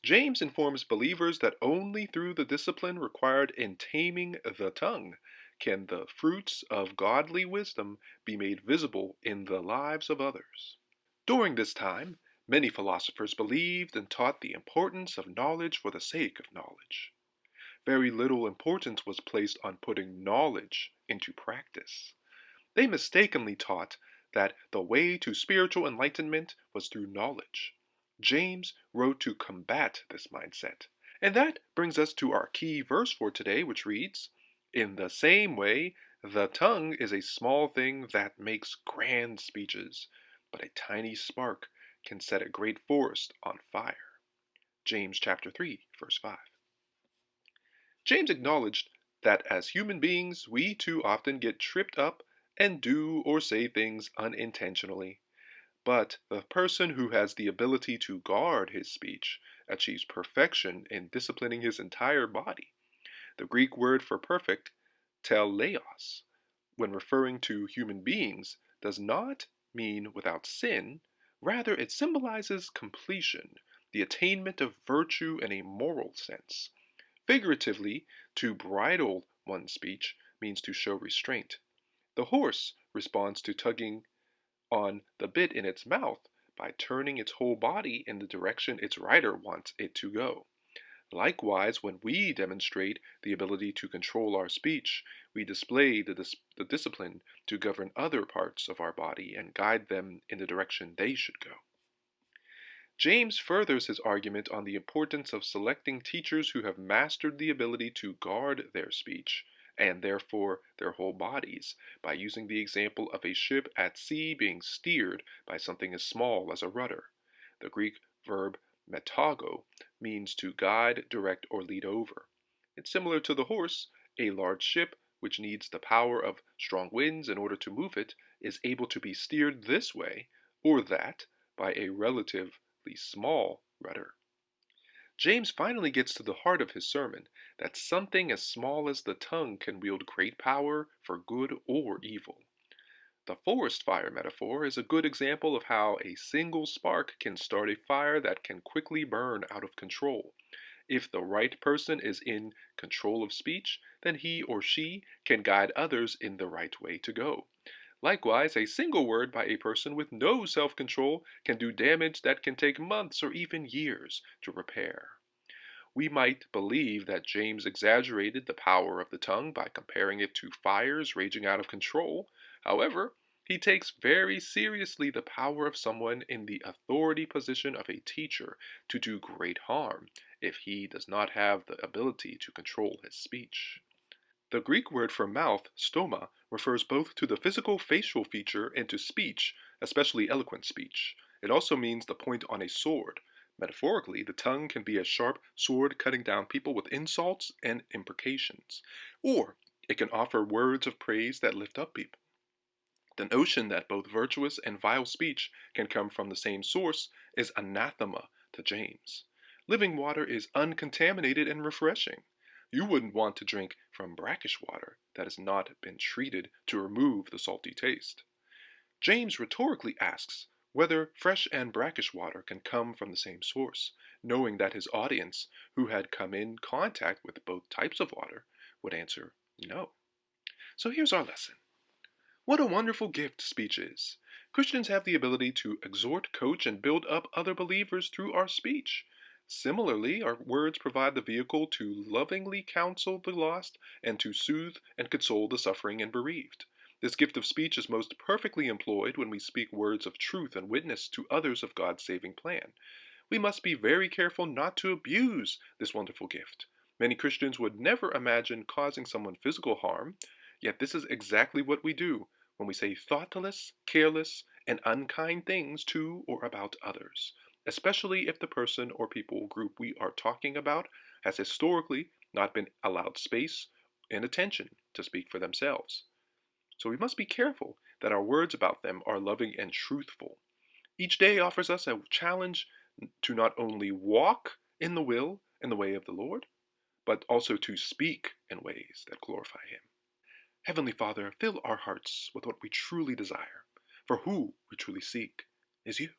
James informs believers that only through the discipline required in taming the tongue can the fruits of godly wisdom be made visible in the lives of others. During this time, many philosophers believed and taught the importance of knowledge for the sake of knowledge. Very little importance was placed on putting knowledge into practice. They mistakenly taught that the way to spiritual enlightenment was through knowledge. James wrote to combat this mindset. And that brings us to our key verse for today, which reads, "In the same way, the tongue is a small thing that makes grand speeches, but a tiny spark can set a great forest on fire." James chapter 3, verse 5. James acknowledged that as human beings, we too often get tripped up and do or say things unintentionally. But the person who has the ability to guard his speech achieves perfection in disciplining his entire body. The Greek word for perfect, teleos, when referring to human beings, does not mean without sin. Rather, it symbolizes completion, the attainment of virtue in a moral sense. Figuratively, to bridle one's speech means to show restraint. The horse responds to tugging on the bit in its mouth by turning its whole body in the direction its rider wants it to go. Likewise, when we demonstrate the ability to control our speech, we display the discipline to govern other parts of our body and guide them in the direction they should go. James furthers his argument on the importance of selecting teachers who have mastered the ability to guard their speech, and therefore their whole bodies, by using the example of a ship at sea being steered by something as small as a rudder. The Greek verb metago means to guide, direct, or lead over. It's similar to the horse. A large ship, which needs the power of strong winds in order to move it, is able to be steered this way or that by a relatively small rudder. James finally gets to the heart of his sermon, that something as small as the tongue can wield great power for good or evil. The forest fire metaphor is a good example of how a single spark can start a fire that can quickly burn out of control. If the right person is in control of speech, then he or she can guide others in the right way to go. Likewise, a single word by a person with no self-control can do damage that can take months or even years to repair. We might believe that James exaggerated the power of the tongue by comparing it to fires raging out of control. However, he takes very seriously the power of someone in the authority position of a teacher to do great harm if he does not have the ability to control his speech. The Greek word for mouth, stoma, refers both to the physical facial feature and to speech, especially eloquent speech. It also means the point on a sword. Metaphorically, the tongue can be a sharp sword cutting down people with insults and imprecations, or it can offer words of praise that lift up people. The notion that both virtuous and vile speech can come from the same source is anathema to James. Living water is uncontaminated and refreshing. You wouldn't want to drink from brackish water that has not been treated to remove the salty taste. James rhetorically asks whether fresh and brackish water can come from the same source, knowing that his audience, who had come in contact with both types of water, would answer no. So here's our lesson. What a wonderful gift speech is. Christians have the ability to exhort, coach, and build up other believers through our speech. Similarly, our words provide the vehicle to lovingly counsel the lost and to soothe and console the suffering and bereaved. This gift of speech is most perfectly employed when we speak words of truth and witness to others of God's saving plan. We must be very careful not to abuse this wonderful gift. Many Christians would never imagine causing someone physical harm, yet this is exactly what we do when we say thoughtless, careless, and unkind things to or about others, especially if the person or people group we are talking about has historically not been allowed space and attention to speak for themselves. So we must be careful that our words about them are loving and truthful. Each day offers us a challenge to not only walk in the will and the way of the Lord, but also to speak in ways that glorify Him. Heavenly Father, fill our hearts with what we truly desire, for who we truly seek is you.